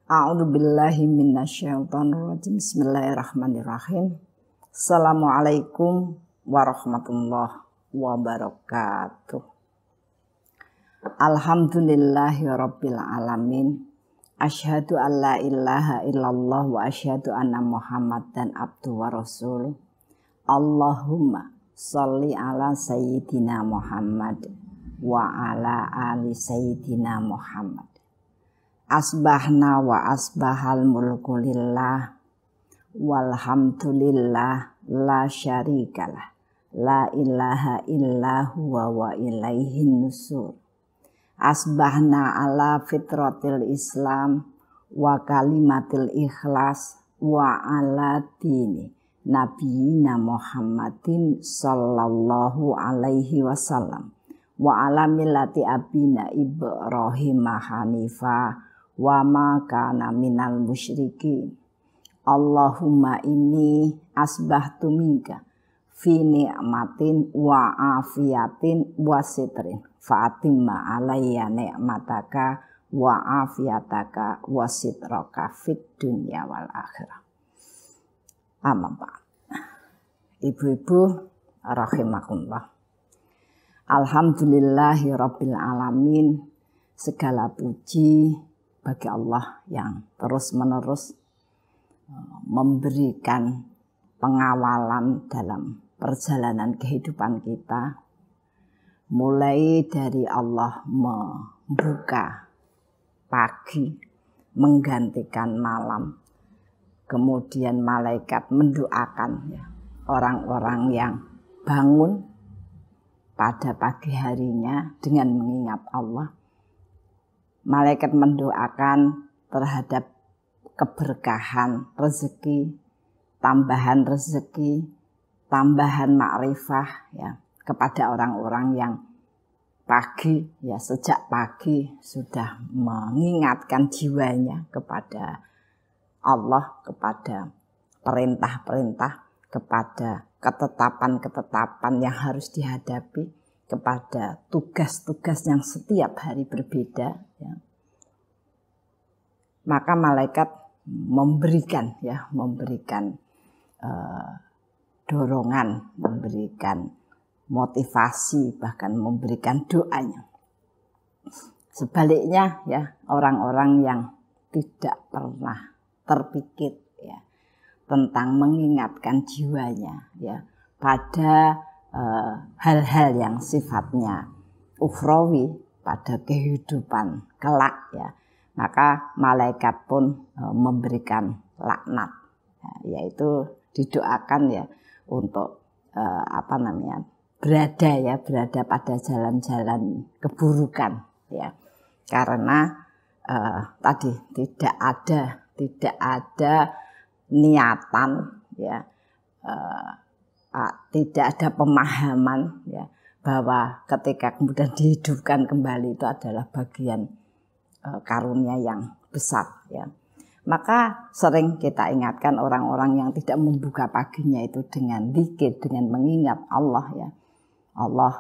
A'udzubillahi minasyaitonirrajim. Bismillahirrahmanirrahim. Assalamualaikum warahmatullahi wabarakatuh. Alhamdulillahi rabbil alamin. Asyhadu an la ilaha illallah wa asyhadu anna Muhammadan abduhu wa rasuluh. Allahumma sholli ala sayyidina Muhammad wa ala ali sayyidina Muhammad. Asbahna wa asbahal mulku lillah walhamdulillah la syarikalah la ilaha illa huwa wa ilaihin nusur. Asbahna ala fitratil islam wa kalimatil ikhlas wa ala dini nabiyina Muhammadin sallallahu alaihi wasallam wa ala millati abina Ibrahim hanifah wa ma kana minal musyrikin. Allahumma inni asbahtu minka fi ni'matin wa afiyatin wa sitrin fa'atimma alayya ni'mataka wa afiyataka wa sitraka fid dunya wal akhirah. Amma ba'd. Ibu-ibu rahimakumullah. Alhamdulillahi rabbil alamin. Segala puji bagi Allah yang terus-menerus memberikan pengawalan dalam perjalanan kehidupan kita. Mulai dari Allah membuka pagi, menggantikan malam. Kemudian malaikat mendoakan orang-orang yang bangun pada pagi harinya dengan mengingat Allah. Malaikat mendoakan terhadap keberkahan rezeki, tambahan makrifah kepada orang-orang yang pagi sejak pagi sudah mengingatkan jiwanya kepada Allah, kepada perintah-perintah, kepada ketetapan-ketetapan yang harus dihadapi, kepada tugas-tugas yang setiap hari berbeda. Maka malaikat memberikan dorongan, memberikan motivasi, bahkan memberikan doanya. Sebaliknya orang-orang yang tidak pernah terpikir tentang mengingatkan jiwanya pada hal-hal yang sifatnya ukhrawi, pada kehidupan kelak maka malaikat pun memberikan laknat, yaitu didoakan untuk berada pada jalan-jalan keburukan karena tadi tidak ada niatan tidak ada pemahaman bahwa ketika kemudian dihidupkan kembali itu adalah bagian karunia yang besar Maka sering kita ingatkan orang-orang yang tidak membuka paginya itu dengan zikir, dengan mengingat Allah Allah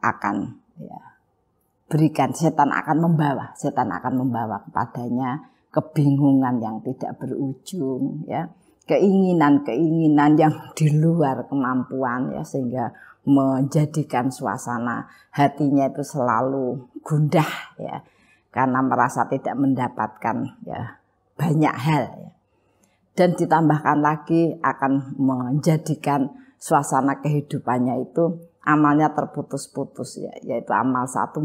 akan berikan, setan akan membawa kepadanya kebingungan yang tidak berujung keinginan-keinginan yang di luar kemampuan sehingga menjadikan suasana hatinya itu selalu gundah karena merasa tidak mendapatkan banyak hal dan ditambahkan lagi akan menjadikan suasana kehidupannya itu amalnya terputus-putus yaitu amal satu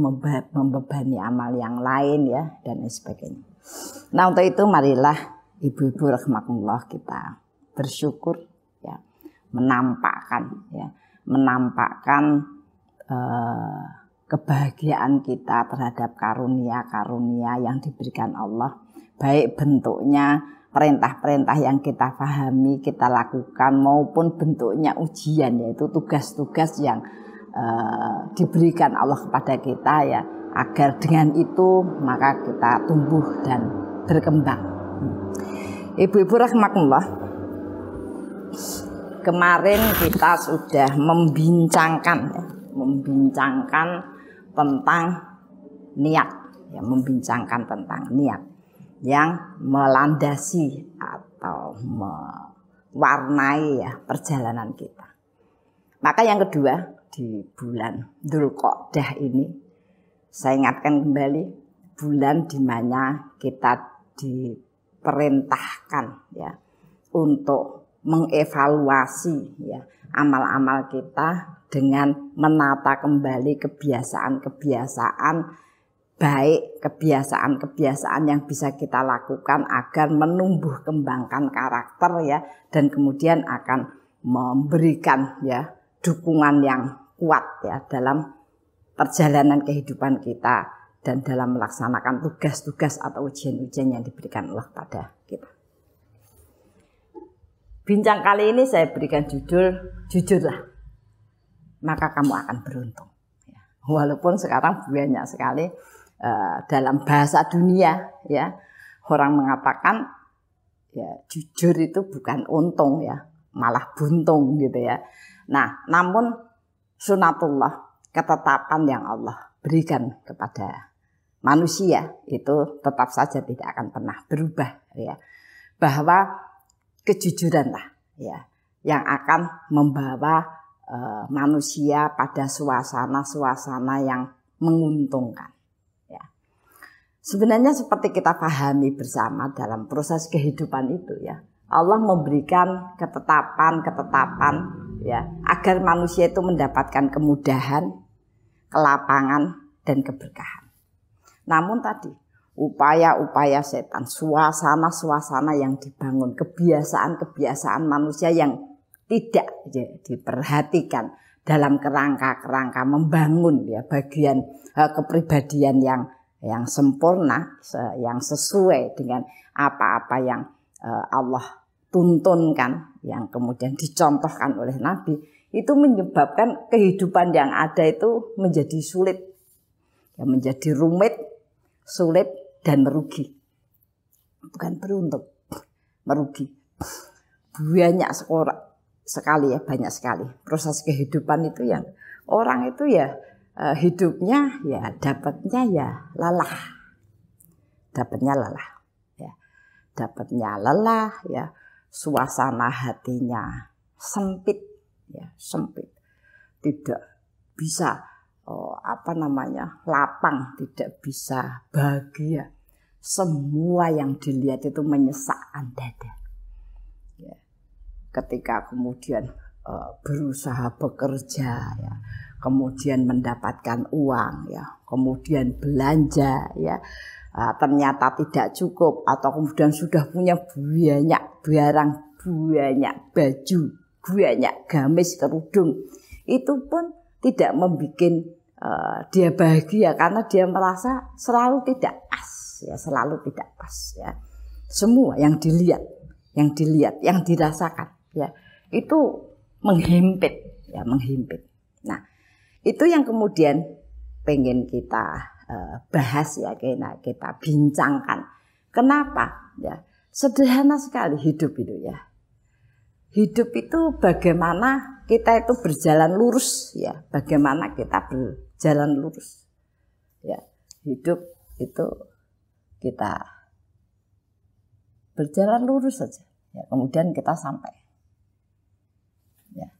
membebani amal yang lain dan sebagainya. Nah, untuk itu marilah ibu-ibu rahimakumullah kita bersyukur menampakkan kebahagiaan kita terhadap karunia-karunia yang diberikan Allah, baik bentuknya perintah-perintah yang kita pahami, kita lakukan, maupun bentuknya ujian, yaitu tugas-tugas yang diberikan Allah kepada kita agar dengan itu maka kita tumbuh dan berkembang. Ibu-ibu rahimakumullah, kemarin kita sudah membincangkan tentang niat, membincangkan tentang niat. yang melandasi atau mewarnai ya perjalanan kita. Maka yang kedua, di bulan Dzulqa'dah ini saya ingatkan kembali bulan di mana kita diperintahkan ya untuk mengevaluasi ya amal-amal kita dengan menata kembali kebiasaan-kebiasaan baik, kebiasaan-kebiasaan yang bisa kita lakukan agar menumbuh kembangkan karakter ya, dan kemudian akan memberikan ya dukungan yang kuat ya dalam perjalanan kehidupan kita dan dalam melaksanakan tugas-tugas atau ujian-ujian yang diberikan Allah pada kita. Bincang kali ini saya berikan judul jujurlah, maka kamu akan beruntung. Walaupun sekarang banyak sekali dalam bahasa dunia ya orang mengatakan ya jujur itu bukan untung ya, malah buntung gitu ya. Nah, namun sunatullah, ketetapan yang Allah berikan kepada manusia itu tetap saja tidak akan pernah berubah ya. Bahwa kejujuranlah ya yang akan membawa manusia pada suasana-suasana yang menguntungkan. Ya. Sebenarnya seperti kita pahami bersama dalam proses kehidupan itu ya, Allah memberikan ketetapan ya agar manusia itu mendapatkan kemudahan, kelapangan dan keberkahan. Namun tadi upaya-upaya setan, suasana-suasana yang dibangun, kebiasaan-kebiasaan manusia yang tidak diperhatikan dalam kerangka-kerangka membangun ya bagian kepribadian yang sempurna, yang sesuai dengan apa-apa yang Allah tuntunkan, yang kemudian dicontohkan oleh Nabi, itu menyebabkan kehidupan yang ada itu menjadi sulit, ya, menjadi rumit, sulit dan merugi. Bukan beruntung, merugi. Banyak sekali ya, banyak sekali proses kehidupan itu yang orang itu ya hidupnya ya dapatnya ya lelah, dapatnya lelah ya, suasana hatinya sempit ya, sempit, tidak bisa lapang, tidak bisa bahagia, semua yang dilihat itu menyesakkan dada ya. Ketika kemudian berusaha bekerja ya, kemudian mendapatkan uang ya, kemudian belanja ya, ternyata tidak cukup, atau kemudian sudah punya banyak barang, banyak baju, banyak gamis, kerudung, itu pun tidak membuat dia bahagia karena dia merasa selalu tidak pas ya, selalu tidak pas ya. Semua yang dilihat, yang dirasakan ya, itu menghimpit ya, menghimpit. Nah, itu yang kemudian pengen kita bahas ya, kita bincangkan. Kenapa ya? Sederhana sekali hidup itu ya. Hidup itu bagaimana kita itu berjalan lurus ya, bagaimana kita berjalan lurus ya. Hidup itu kita berjalan lurus saja ya, kemudian kita sampai ya.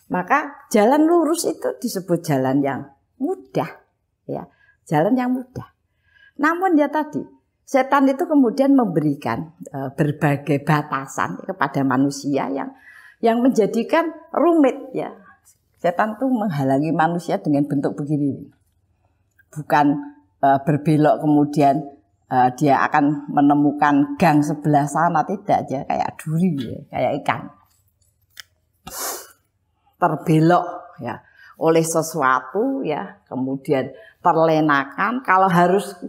Maka jalan lurus itu disebut jalan yang mudah ya, jalan yang mudah. Namun ya tadi setan itu kemudian memberikan berbagai batasan kepada manusia yang menjadikan rumit ya. Setan itu menghalangi manusia dengan bentuk begini. Bukan berbelok kemudian dia akan menemukan gang sebelah sana, tidak aja kayak duri ya, kayak ikan. Terbelok ya oleh sesuatu ya, kemudian terlenakan, kalau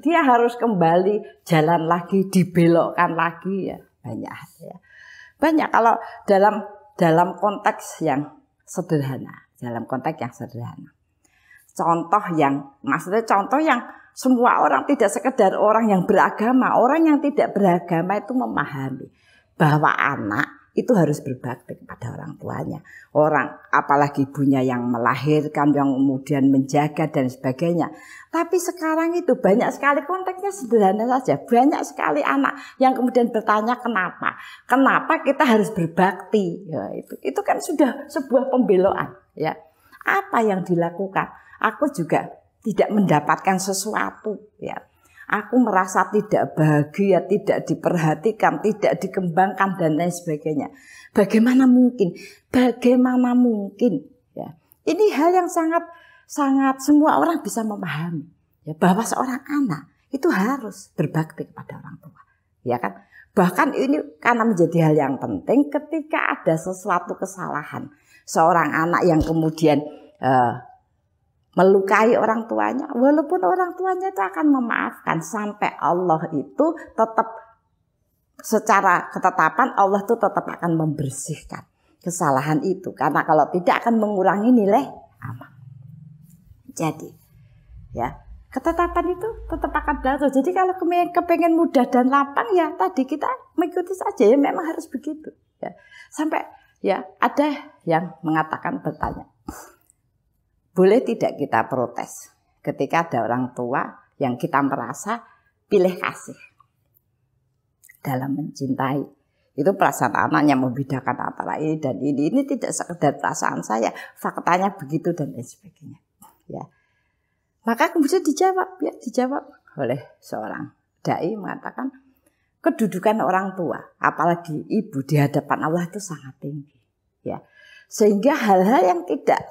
dia harus kembali jalan lagi, dibelokkan lagi ya, banyak ya. Banyak kalau dalam konteks yang sederhana, maksudnya contoh yang semua orang, tidak sekedar orang yang beragama, orang yang tidak beragama itu memahami bahwa anak itu harus berbakti kepada orang tuanya. Orang, apalagi ibunya yang melahirkan, yang kemudian menjaga dan sebagainya. Tapi sekarang itu banyak sekali, konteksnya sederhana saja. Banyak sekali anak yang kemudian bertanya kenapa? Kenapa kita harus berbakti? Ya, itu kan sudah sebuah pembeloan. Ya. Apa yang dilakukan? Aku juga tidak mendapatkan sesuatu. Ya. Aku merasa tidak bahagia, tidak diperhatikan, tidak dikembangkan dan lain sebagainya. Bagaimana mungkin? Bagaimana mungkin? Ya. Ini hal yang sangat semua orang bisa memahami. Ya, bahwa seorang anak itu harus berbakti kepada orang tua. Ya kan? Bahkan ini karena menjadi hal yang penting ketika ada sesuatu kesalahan. Seorang anak yang kemudian melukai orang tuanya, walaupun orang tuanya itu akan memaafkan, sampai Allah itu tetap secara ketetapan Allah itu tetap akan membersihkan kesalahan itu, karena kalau tidak akan mengurangi nilai amal. Jadi ya ketetapan itu tetap akan berlaku. Jadi kalau kepengen mudah dan lapang, ya tadi kita mengikuti saja, ya memang harus begitu. Ya. Sampai ya ada yang mengatakan, bertanya, boleh tidak kita protes ketika ada orang tua yang kita merasa pilih kasih dalam mencintai? Itu perasaan anaknya, membedakan antara ini dan ini. Ini tidak sekedar perasaan saya, faktanya begitu dan lain sebagainya. Ya. Maka kemudian dijawab oleh seorang dai, mengatakan kedudukan orang tua, apalagi ibu di hadapan Allah itu sangat tinggi. Ya. Sehingga hal-hal yang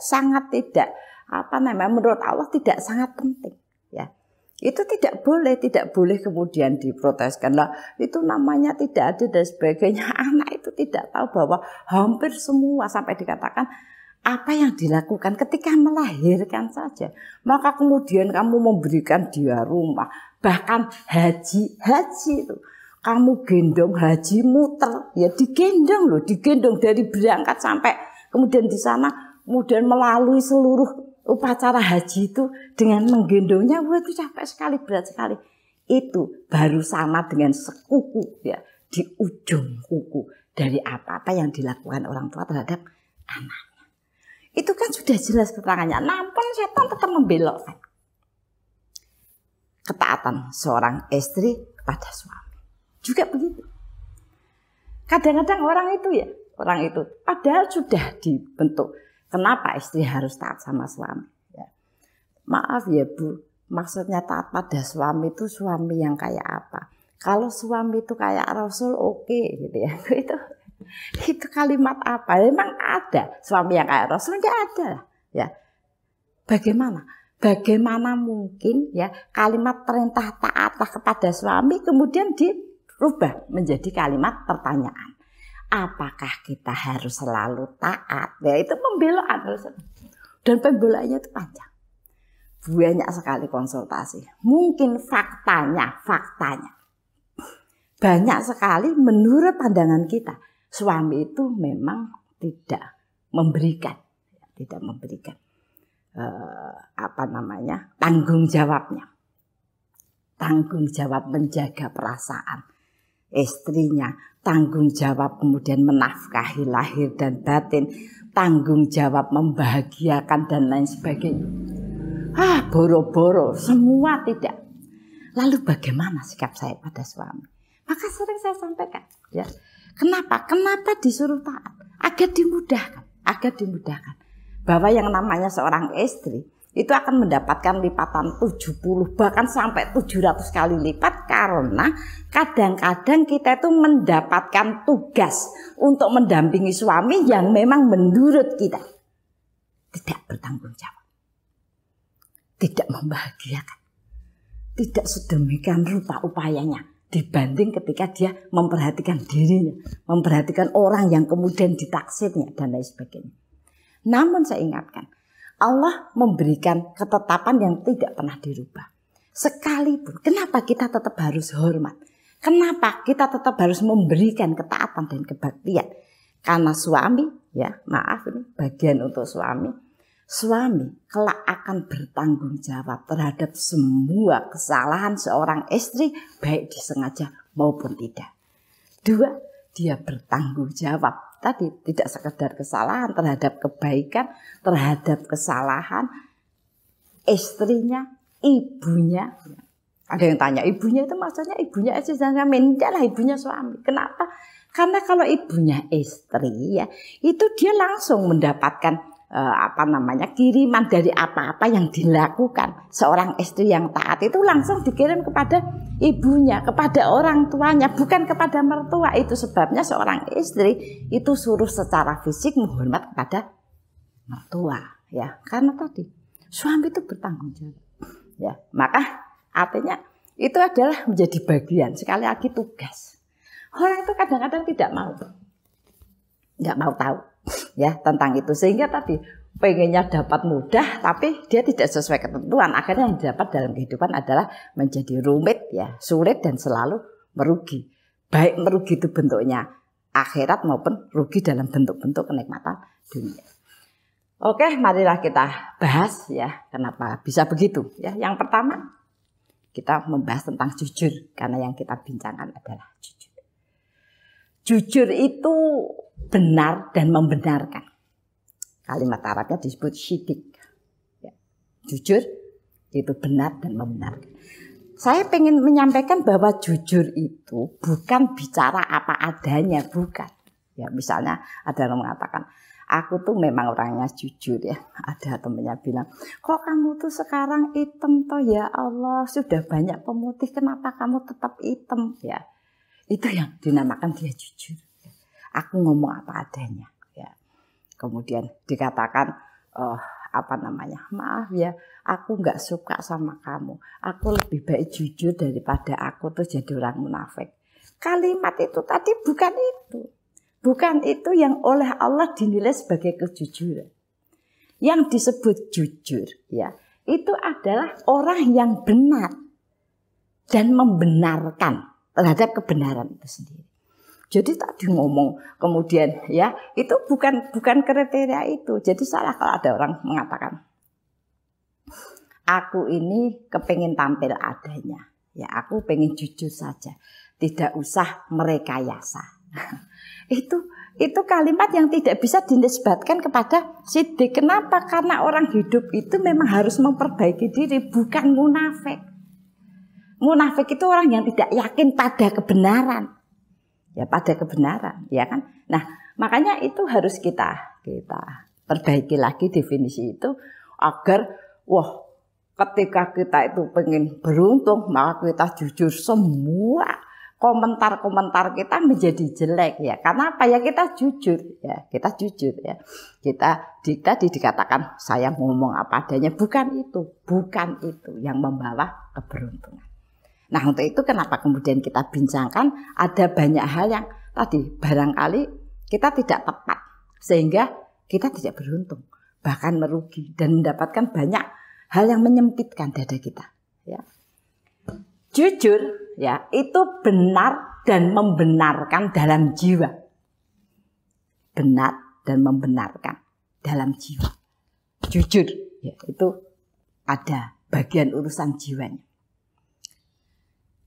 sangat tidak menurut Allah tidak sangat penting, ya. Itu tidak boleh kemudian diproteskan lah, itu namanya tidak ada dan sebagainya. Anak itu tidak tahu bahwa hampir semua, sampai dikatakan apa yang dilakukan ketika melahirkan saja, maka kemudian kamu memberikan dia rumah, bahkan haji itu kamu gendong haji muter, ya digendong dari berangkat sampai kemudian di sana, kemudian melalui seluruh upacara haji itu dengan menggendongnya. Wah, itu capek sekali, berat sekali. Itu baru sama dengan sekuku, ya, di ujung kuku dari apa-apa yang dilakukan orang tua terhadap anaknya. Itu kan sudah jelas keterangannya. Namun setan tetap membelokkan ketaatan seorang istri kepada suami. Juga begitu. Kadang-kadang orang itu padahal sudah dibentuk. Kenapa istri harus taat sama suami? Ya. Maaf ya Bu, maksudnya taat pada suami itu suami yang kayak apa? Kalau suami itu kayak Rasul, oke, gitu ya. Itu kalimat apa? Memang ada suami yang kayak Rasul? Enggak ada, ya. Bagaimana mungkin ya kalimat perintah taatlah kepada suami kemudian dirubah menjadi kalimat pertanyaan? Apakah kita harus selalu taat? Ya, itu pembelaan. Dan pembelaannya itu panjang. Banyak sekali konsultasi. Mungkin faktanya. Banyak sekali menurut pandangan kita. Suami itu memang tidak memberikan tanggung jawabnya. Tanggung jawab menjaga perasaan istrinya, tanggung jawab kemudian menafkahi lahir dan batin, tanggung jawab membahagiakan dan lain sebagainya. Boro-boro, semua tidak. Lalu bagaimana sikap saya pada suami? Maka sering saya sampaikan, ya. Kenapa disuruh taat? Agar dimudahkan. Bahwa yang namanya seorang istri itu akan mendapatkan lipatan 70 bahkan sampai 700 kali lipat, karena kadang-kadang kita itu mendapatkan tugas untuk mendampingi suami yang memang menurut kita tidak bertanggung jawab, tidak membahagiakan, tidak sedemikian rupa upayanya dibanding ketika dia memperhatikan dirinya, memperhatikan orang yang kemudian ditaksirnya dan lain sebagainya. Namun saya ingatkan, Allah memberikan ketetapan yang tidak pernah dirubah. Sekalipun, kenapa kita tetap harus hormat? Kenapa kita tetap harus memberikan ketaatan dan kebaktian? Karena suami, ya maaf ini bagian untuk suami. Suami kelak akan bertanggung jawab terhadap semua kesalahan seorang istri, baik disengaja maupun tidak. 2, dia bertanggung jawab. Tadi tidak sekedar kesalahan, terhadap kebaikan, terhadap kesalahan istrinya, ibunya. Ada yang tanya, ibunya itu maksudnya ibunya istri Zamin? Tidak lah, ibunya suami. Kenapa? Karena kalau ibunya istri ya, itu dia langsung mendapatkan kiriman dari apa-apa yang dilakukan. Seorang istri yang taat itu langsung dikirim kepada ibunya, kepada orang tuanya, bukan kepada mertua. Itu sebabnya seorang istri itu suruh secara fisik menghormat kepada mertua, ya. Karena tadi suami itu bertanggung jawab, ya. Maka artinya itu adalah menjadi bagian, sekali lagi tugas. Orang itu kadang-kadang nggak mau tahu ya tentang itu, sehingga tadi pengennya dapat mudah tapi dia tidak sesuai ketentuan. Akhirnya yang didapat dalam kehidupan adalah menjadi rumit, ya, sulit dan selalu merugi. Baik merugi itu bentuknya akhirat maupun rugi dalam bentuk-bentuk kenikmatan dunia. Oke, marilah kita bahas ya kenapa bisa begitu ya. Yang pertama kita membahas tentang jujur, karena yang kita bincangkan adalah jujur. Jujur itu benar dan membenarkan. Kalimat Arabnya disebut syidik. Ya. Jujur itu benar dan membenarkan. Saya ingin menyampaikan bahwa jujur itu bukan bicara apa adanya, bukan. Ya, misalnya ada orang mengatakan, aku tuh memang orangnya jujur ya. Ada temennya bilang, kok kamu tuh sekarang hitam toh ya Allah, sudah banyak pemutih, kenapa kamu tetap hitam ya? Itu yang dinamakan dia jujur. Aku ngomong apa adanya. Ya. Kemudian dikatakan, maaf ya, aku nggak suka sama kamu. Aku lebih baik jujur daripada aku tuh jadi orang munafik. Kalimat itu tadi bukan itu. Bukan itu yang oleh Allah dinilai sebagai kejujuran. Yang disebut jujur, ya, itu adalah orang yang benar dan membenarkan terhadap kebenaran itu sendiri. Jadi tadi ngomong kemudian ya itu bukan kriteria itu. Jadi salah kalau ada orang mengatakan aku ini kepengin tampil adanya. Ya aku pengen jujur saja, tidak usah merekayasa. Itu kalimat yang tidak bisa dinisbatkan kepada siddiq. Kenapa? Karena orang hidup itu memang harus memperbaiki diri, bukan munafik. Munafik itu orang yang tidak yakin pada kebenaran. Ya pada kebenaran, ya kan? Nah, makanya itu harus kita perbaiki lagi definisi itu agar ketika kita itu pengen beruntung, maka kita jujur, semua komentar-komentar kita menjadi jelek ya. Karena apa ya, kita jujur ya, Kita dikatakan saya ngomong apa adanya, bukan itu yang membawa keberuntungan. Nah untuk itu kenapa kemudian kita bincangkan ada banyak hal yang tadi barangkali kita tidak tepat sehingga kita tidak beruntung, bahkan merugi dan mendapatkan banyak hal yang menyempitkan dada kita. Ya. Jujur ya itu benar dan membenarkan dalam jiwa, benar dan membenarkan dalam jiwa. Jujur ya itu ada bagian urusan jiwanya.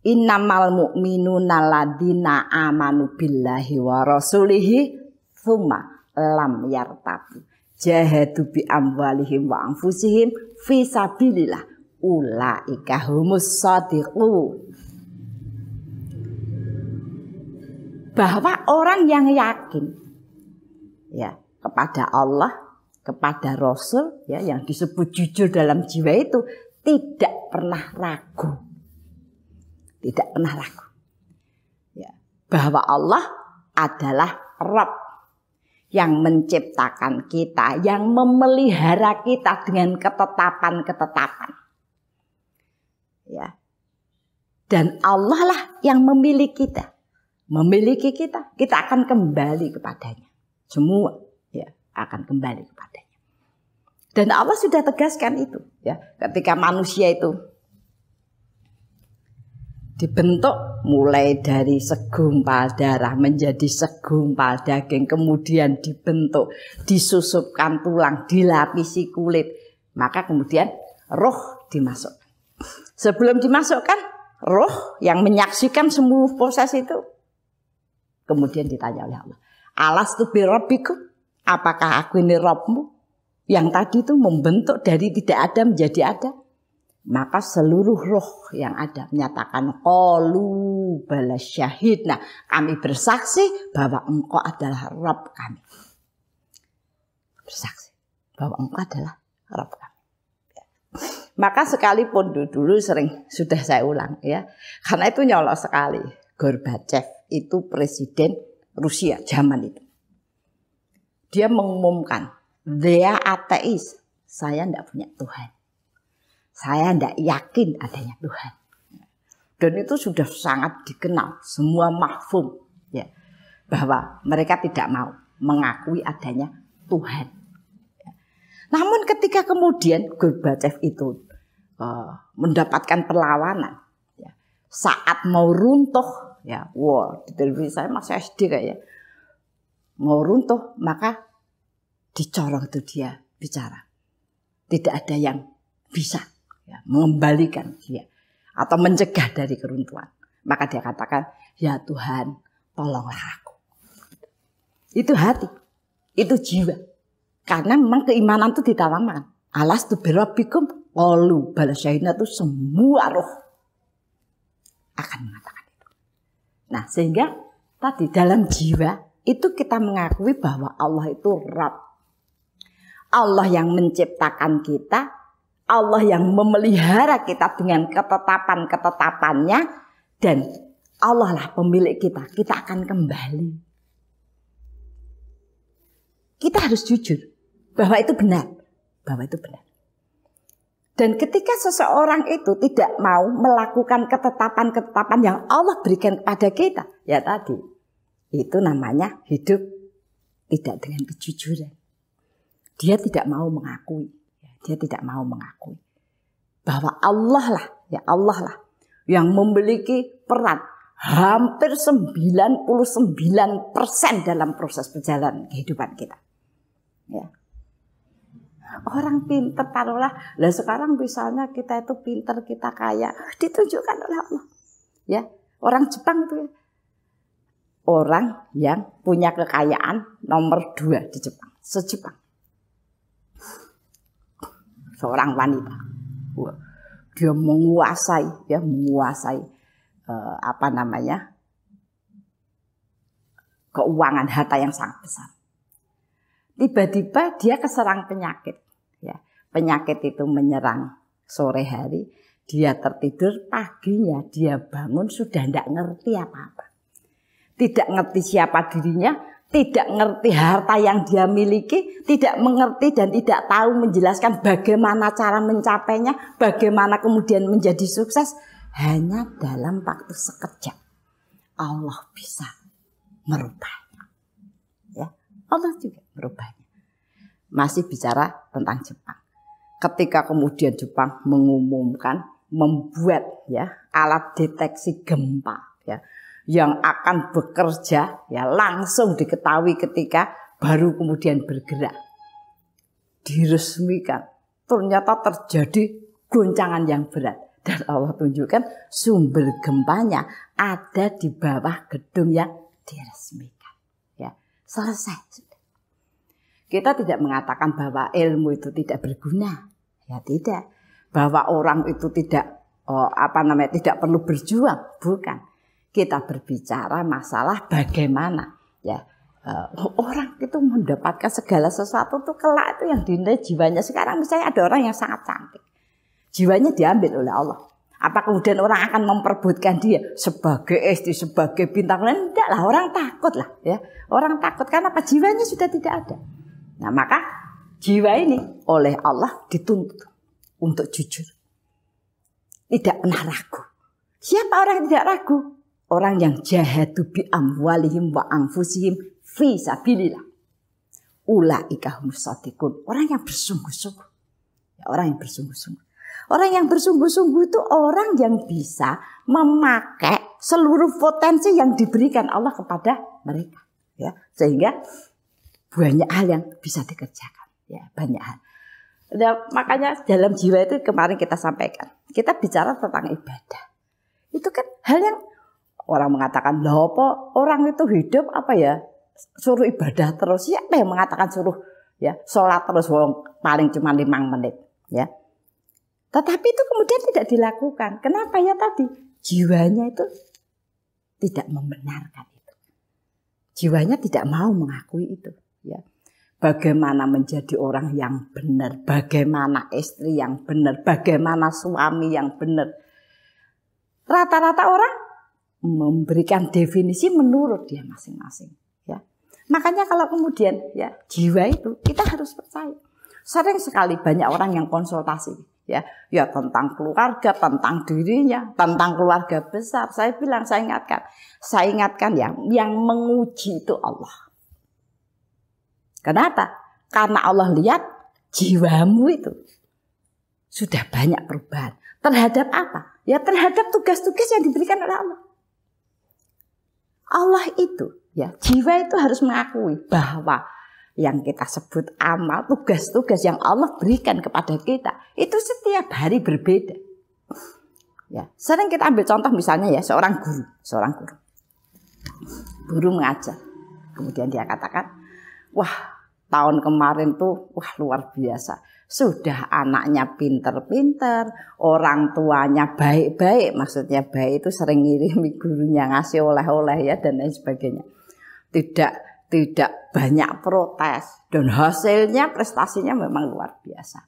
Innamal mu'minuna ladina amanu billahi wa rasulihi tsumma lam yartabu jahadu bi amwalihim wa anfusihim fi sabilillah ulaika humus shadiqun. Bahwa orang yang yakin ya kepada Allah, kepada Rasul ya yang disebut jujur dalam jiwa itu tidak pernah ragu. Tidak pernah ragu ya, bahwa Allah adalah Rabb yang menciptakan kita, yang memelihara kita dengan ketetapan-ketetapan. Ya. Dan Allah lah yang memiliki kita. Kita akan kembali kepadanya. Semua ya akan kembali kepadanya. Dan Allah sudah tegaskan itu ya, ketika manusia itu dibentuk mulai dari segumpal darah menjadi segumpal daging, kemudian dibentuk, disusupkan tulang, dilapisi kulit, maka kemudian roh dimasukkan. Sebelum dimasukkan, roh yang menyaksikan semua proses itu Kemudian ditanya oleh Allah, alastu birabbikum, apakah aku ini Rabbmu yang tadi itu membentuk dari tidak ada menjadi ada? Maka seluruh roh yang ada menyatakan qalu bala syahidna, kami bersaksi bahwa engkau adalah Rabb kami. Bersaksi bahwa engkau adalah Rabb kami. Maka sekalipun dulu sering sudah saya ulang ya, karena itu nyolok sekali. Gorbachev itu presiden Rusia zaman itu. Dia mengumumkan, dia ateis, saya tidak punya Tuhan. Saya tidak yakin adanya Tuhan. Dan itu sudah sangat dikenal, semua mahfum ya, bahwa mereka tidak mau mengakui adanya Tuhan. Namun ketika kemudian Gorbachev itu mendapatkan perlawanan, ya, saat mau runtuh, ya, di televisi saya masih SD kayaknya, mau runtuh, maka dicorong itu dia bicara. Tidak ada yang bisa ya, mengembalikan dia atau mencegah dari keruntuhan. Maka dia katakan, ya Tuhan, tolonglah aku. Itu hati, itu jiwa. Karena memang keimanan itu ditanamkan. Alastu birabbikum qalu bala syahidna, itu semua roh akan mengatakan itu. Nah, sehingga tadi dalam jiwa itu kita mengakui bahwa Allah itu Rabb. Allah yang menciptakan kita, Allah yang memelihara kita dengan ketetapan-ketetapannya, dan Allah lah pemilik kita. Kita akan kembali. Kita harus jujur bahwa itu benar, bahwa itu benar. Dan ketika seseorang itu tidak mau melakukan ketetapan-ketetapan yang Allah berikan kepada kita, ya tadi, itu namanya hidup tidak dengan kejujuran. Dia tidak mau mengakui. Dia tidak mau mengakui bahwa Allah lah, ya Allah lah yang memiliki peran hampir 99% dalam proses perjalanan kehidupan kita. Ya. Orang pintar taruhlah, lah sekarang misalnya kita itu pintar, kita kaya, ditunjukkan oleh Allah. Ya, orang Jepang itu ya, orang yang punya kekayaan nomor 2 di Jepang, se-Jepang. Seorang wanita, dia menguasai keuangan harta yang sangat besar. Tiba-tiba dia keserang penyakit, ya. Penyakit itu menyerang sore hari, dia tertidur, paginya dia bangun sudah tidak ngerti apa-apa, tidak ngerti siapa dirinya, tidak ngerti harta yang dia miliki, tidak mengerti dan tidak tahu menjelaskan bagaimana cara mencapainya, bagaimana kemudian menjadi sukses. Hanya dalam waktu sekejap Allah bisa merubahnya. Ya, Allah juga merubahnya. Masih bicara tentang Jepang. Ketika kemudian Jepang mengumumkan membuat ya alat deteksi gempa ya, yang akan bekerja ya langsung diketahui ketika baru kemudian bergerak, diresmikan, ternyata terjadi goncangan yang berat dan Allah tunjukkan sumber gempanya ada di bawah gedung yang diresmikan. Ya, selesai. Kita tidak mengatakan bahwa ilmu itu tidak berguna, ya tidak. Bahwa orang itu tidak tidak perlu berjuang, bukan. Kita berbicara masalah bagaimana ya orang itu mendapatkan segala sesuatu tuh kelak itu yang dinilai jiwanya. Sekarang misalnya ada orang yang sangat cantik, jiwanya diambil oleh Allah. Apa kemudian orang akan memperebutkan dia sebagai istri, sebagai bintang? Enggak lah, orang takut lah ya. Orang takut karena apa? Jiwanya sudah tidak ada. Nah maka jiwa ini oleh Allah dituntut untuk jujur, tidak pernah ragu. Siapa orang yang tidak ragu? Orang yang jahadu bi amwalihim wa anfusihim fi sabilillah. Ulaika humus shadiqun. Orang yang bersungguh-sungguh. Ya, orang yang bersungguh-sungguh. Orang yang bersungguh-sungguh itu orang yang bisa memakai seluruh potensi yang diberikan Allah kepada mereka. Ya, sehingga banyak hal yang bisa dikerjakan. Ya, banyak hal. Nah, makanya dalam jiwa itu kemarin kita sampaikan. Kita bicara tentang ibadah. Itu kan hal yang Orang mengatakan, loh apa orang itu hidup apa ya suruh ibadah terus. Siapa yang mengatakan suruh ya sholat terus paling cuma 5 menit ya. Tetapi itu kemudian tidak dilakukan. Kenapa ya tadi? Jiwanya itu tidak membenarkan itu. Jiwanya tidak mau mengakui itu ya. Bagaimana menjadi orang yang benar, bagaimana istri yang benar, bagaimana suami yang benar. Rata-rata orang memberikan definisi menurut dia masing-masing ya. Makanya kalau kemudian ya jiwa itu kita harus percaya. Sering sekali banyak orang yang konsultasi ya tentang keluarga, tentang dirinya, tentang keluarga besar. Saya bilang, saya ingatkan yang menguji itu Allah. Kenapa? Karena Allah lihat jiwamu itu sudah banyak perubahan. Terhadap apa? Ya terhadap tugas-tugas yang diberikan oleh Allah. Allah itu, ya jiwa itu harus mengakui bahwa yang kita sebut amal, tugas-tugas yang Allah berikan kepada kita itu setiap hari berbeda. Ya, sering kita ambil contoh misalnya ya seorang guru. Guru mengajar. Kemudian dia katakan, wah tahun kemarin tuh luar biasa. Sudah anaknya pinter-pinter, orang tuanya baik-baik. Maksudnya baik itu sering ngirimi gurunya ngasih oleh-oleh ya dan lain sebagainya. Tidak banyak protes dan hasilnya prestasinya memang luar biasa.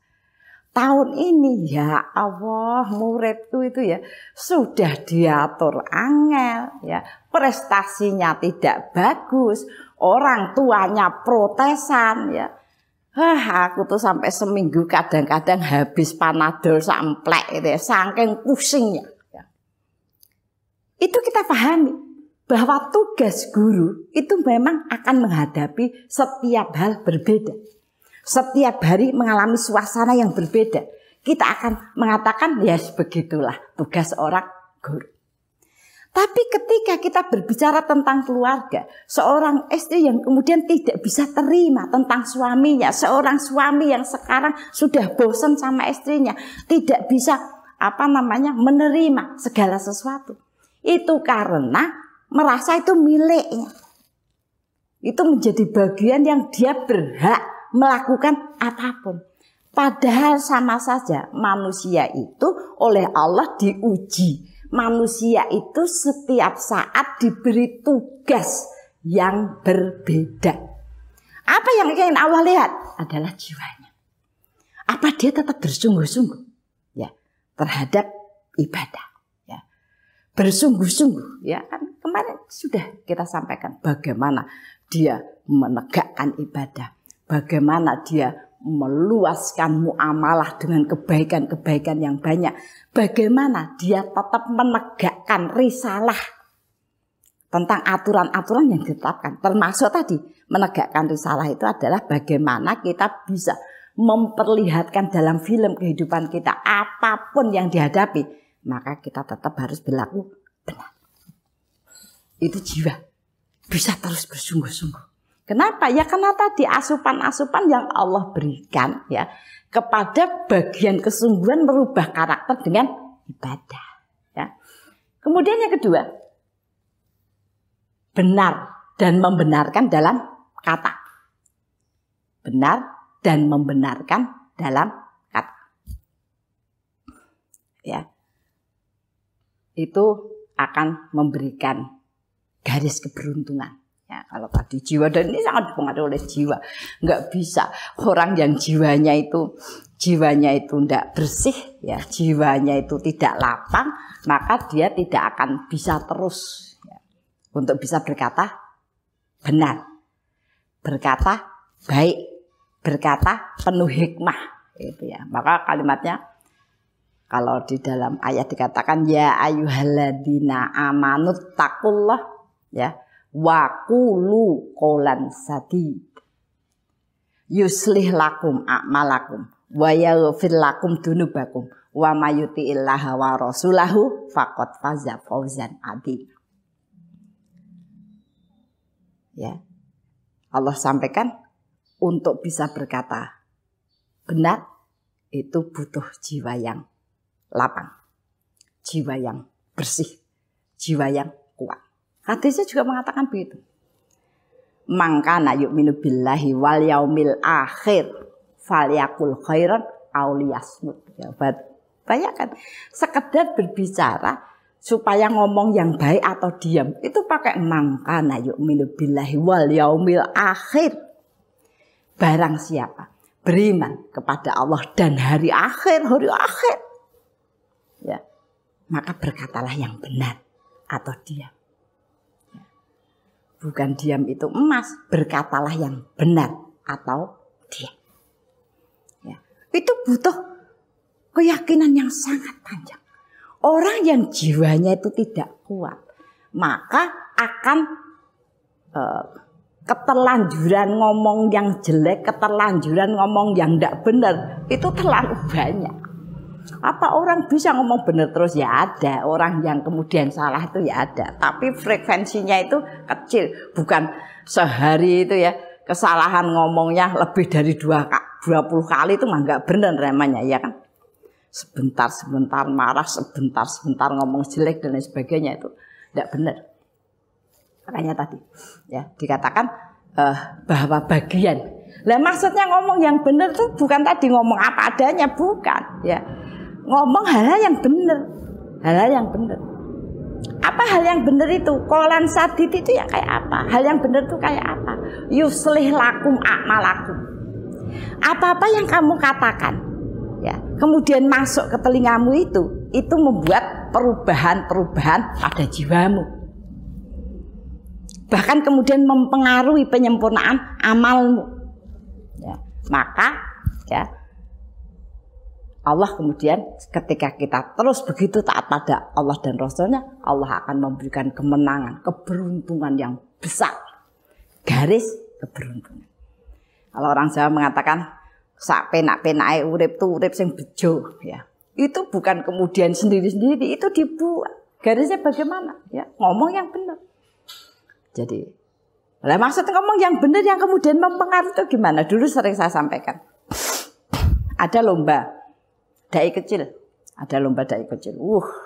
Tahun ini ya Allah muridku itu ya sudah diatur angel ya, prestasinya tidak bagus, orang tuanya protesan ya. Aku tuh sampai seminggu kadang-kadang habis Panadol samplek itu ya, saking pusingnya ya. Itu kita pahami bahwa tugas guru itu memang akan menghadapi setiap hal berbeda. Setiap hari mengalami suasana yang berbeda. Kita akan mengatakan ya begitulah tugas orang guru. Tapi ketika kita berbicara tentang keluarga, seorang istri yang kemudian tidak bisa terima tentang suaminya, seorang suami yang sekarang sudah bosan sama istrinya, tidak bisa menerima segala sesuatu. Itu karena merasa itu miliknya. Itu menjadi bagian yang dia berhak melakukan apapun. Padahal sama saja manusia itu oleh Allah diuji. Manusia itu setiap saat diberi tugas yang berbeda. Apa yang ingin Allah lihat? Adalah jiwanya. Apa dia tetap bersungguh-sungguh ya terhadap ibadah ya. Bersungguh-sungguh ya kan kemarin sudah kita sampaikan bagaimana dia menegakkan ibadah. Bagaimana dia meluaskan muamalah dengan kebaikan-kebaikan yang banyak. Bagaimana dia tetap menegakkan risalah tentang aturan-aturan yang ditetapkan. Termasuk tadi menegakkan risalah itu adalah bagaimana kita bisa memperlihatkan dalam film kehidupan kita apapun yang dihadapi. Maka kita tetap harus berlaku benar. Itu jiwa. Bisa terus bersungguh-sungguh. Kenapa? Ya karena tadi asupan-asupan yang Allah berikan ya kepada bagian kesungguhan merubah karakter dengan ibadah. Ya. Kemudian yang kedua, benar dan membenarkan dalam kata. Benar dan membenarkan dalam kata. Ya. Itu akan memberikan garis keberuntungan. Ya, kalau tadi jiwa dan ini sangat dipengaruhi oleh jiwa. Enggak bisa orang yang jiwanya itu tidak bersih ya, jiwanya itu tidak lapang, maka dia tidak akan bisa terus ya, untuk bisa berkata benar, berkata baik, berkata penuh hikmah itu ya. Maka kalimatnya kalau di dalam ayat dikatakan ya ayyuhalladzina amanut taqullah ya wa qulu qawlan sadid yuslih lakum a'malakum wa yaghfir lakum dunubakum wa may yuti'illaha wa rasulahu faqad faza fawzan adzim. Ya. Allah sampaikan untuk bisa berkata benar itu butuh jiwa yang lapang, jiwa yang bersih, jiwa yang kuat. Hadisnya juga mengatakan begitu. Mangkana yu'minu billahi wal yaumil akhir falyakul khairan aw liyasmut. Ya, bayangkan sekedar berbicara supaya ngomong yang baik atau diam itu pakai mangkana yu'minu billahi wal yaumil akhir. Barang siapa beriman kepada Allah dan hari akhir, ya, maka berkatalah yang benar atau diam. Bukan diam itu emas, berkatalah yang benar atau diam. Ya, itu butuh keyakinan yang sangat panjang. Orang yang jiwanya itu tidak kuat, maka akan keterlanjuran ngomong yang jelek, keterlanjuran ngomong yang tidak benar, itu terlalu banyak. Apa orang bisa ngomong benar terus? Ya ada. Orang yang kemudian salah itu ya ada. Tapi frekuensinya itu kecil. Bukan sehari itu ya kesalahan ngomongnya lebih dari 20 kali itu mah nggak benar namanya, ya kan? Sebentar-sebentar marah, sebentar-sebentar ngomong jelek dan lain sebagainya itu tidak benar. Makanya tadi ya dikatakan bahwa bagian. Lah maksudnya ngomong yang benar tuh bukan tadi ngomong apa adanya, bukan ya. Ngomong hal-hal yang benar. Hal-hal yang benar. Apa hal yang benar itu? Qolan sadid itu ya kayak apa? Hal yang benar itu kayak apa? Yuslih lakum a'malakum. Apa-apa yang kamu katakan ya, kemudian masuk ke telingamu itu membuat perubahan-perubahan pada jiwamu. Bahkan kemudian mempengaruhi penyempurnaan amalmu. Ya, maka ya Allah kemudian ketika kita terus begitu taat pada Allah dan Rasulnya, Allah akan memberikan kemenangan, keberuntungan yang besar. Garis keberuntungan. Kalau orang Jawa mengatakan sak penak-penake urip tu urip sing bejo, ya. Itu bukan kemudian sendiri-sendiri, itu dibuat. Garisnya bagaimana? Ya, ngomong yang benar. Jadi, maksud ngomong yang benar yang kemudian mempengaruhi itu gimana? Dulu sering saya sampaikan. Ada lomba dai kecil, ada lomba dai kecil.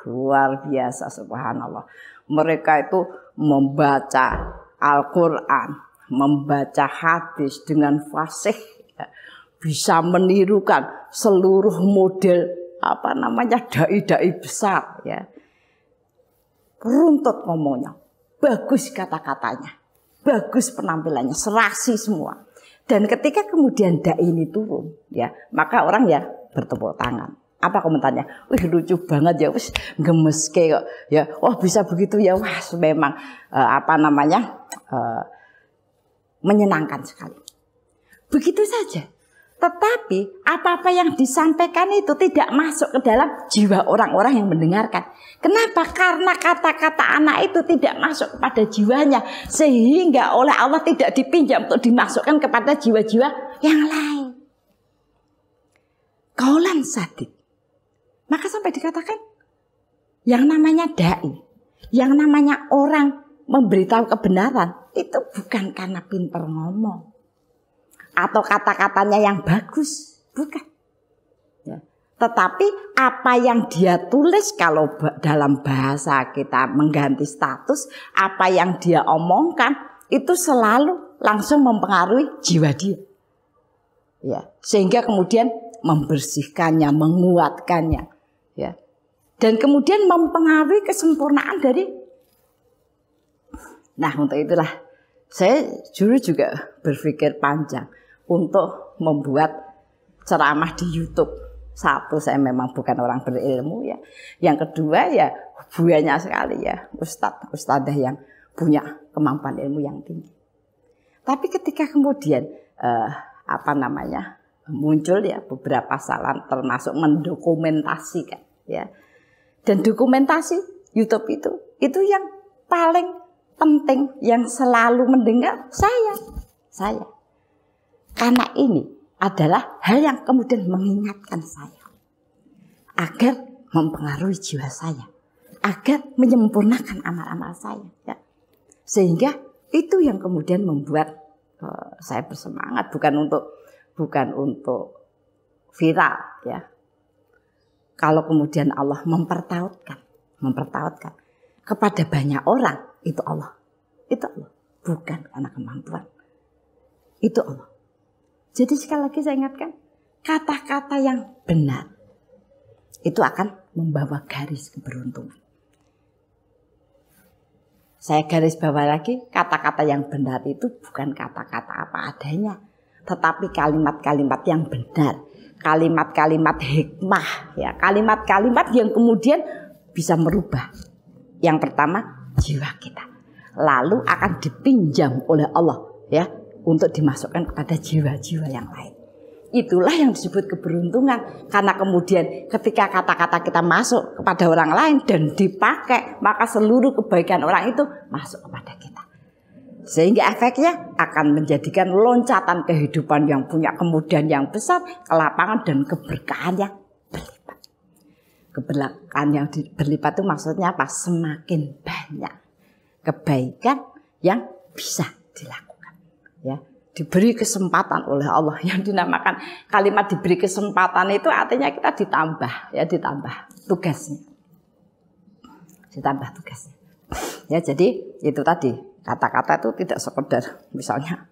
Luar biasa, subhanallah. Mereka itu membaca Al-Quran, membaca hadis dengan fasih, ya. Bisa menirukan seluruh model dai-dai besar, ya. Runtut ngomongnya, bagus kata-katanya, bagus penampilannya, serasi semua. Dan ketika kemudian dai ini turun, ya, maka orang ya bertepuk tangan. Apa komentarnya? Wih, lucu banget ya, wis gemeske kok. Ya, wah bisa begitu ya, wah memang menyenangkan sekali. Begitu saja. Tetapi apa-apa yang disampaikan itu tidak masuk ke dalam jiwa orang-orang yang mendengarkan. Kenapa? Karena kata-kata anak itu tidak masuk kepada jiwanya, sehingga oleh Allah tidak dipinjam untuk dimasukkan kepada jiwa-jiwa yang lain. Qaulan sadid. Maka sampai dikatakan yang namanya dai, yang namanya orang memberitahu kebenaran itu bukan karena pintar ngomong atau kata-katanya yang bagus, bukan. Ya. Tetapi apa yang dia tulis, kalau dalam bahasa kita mengganti status, apa yang dia omongkan itu selalu langsung mempengaruhi jiwa dia. Ya, sehingga kemudian membersihkannya, menguatkannya, ya. Dan kemudian mempengaruhi kesempurnaan dari. Nah, untuk itulah saya dulu juga berpikir panjang untuk membuat ceramah di YouTube. Satu, saya memang bukan orang berilmu, ya. Yang kedua ya banyak sekali ya ustadzah yang punya kemampuan ilmu yang tinggi. Tapi ketika kemudian muncul ya beberapa saran, termasuk mendokumentasikan, ya. Dan dokumentasi YouTube itu yang paling penting, yang selalu mendengar saya. Karena ini adalah hal yang kemudian mengingatkan saya agar mempengaruhi jiwa saya, agar menyempurnakan amal-amal saya, ya. Sehingga itu yang kemudian membuat saya bersemangat, bukan untuk viral, ya. Kalau kemudian Allah mempertautkan kepada banyak orang itu Allah. Itu Allah, bukan karena kemampuan. Itu Allah. Jadi sekali lagi saya ingatkan, kata-kata yang benar itu akan membawa garis keberuntungan. Saya garis bawah lagi, kata-kata yang benar itu bukan kata-kata apa adanya, tetapi kalimat-kalimat yang benar, kalimat-kalimat hikmah, ya, kalimat-kalimat yang kemudian bisa merubah. Yang pertama, jiwa kita. Lalu akan dipinjam oleh Allah, ya, untuk dimasukkan kepada jiwa-jiwa yang lain. Itulah yang disebut keberuntungan. Karena kemudian ketika kata-kata kita masuk kepada orang lain dan dipakai, maka seluruh kebaikan orang itu masuk kepada kita. Sehingga efeknya akan menjadikan loncatan kehidupan yang punya kemudahan yang besar, kelapangan dan keberkahan yang berlipat. Keberkahan yang berlipat itu maksudnya apa? Semakin banyak kebaikan yang bisa dilakukan. Ya. Diberi kesempatan oleh Allah, yang dinamakan kalimat diberi kesempatan itu artinya kita ditambah, ya, ditambah tugasnya, ya. Jadi itu tadi, kata-kata itu tidak sekedar misalnya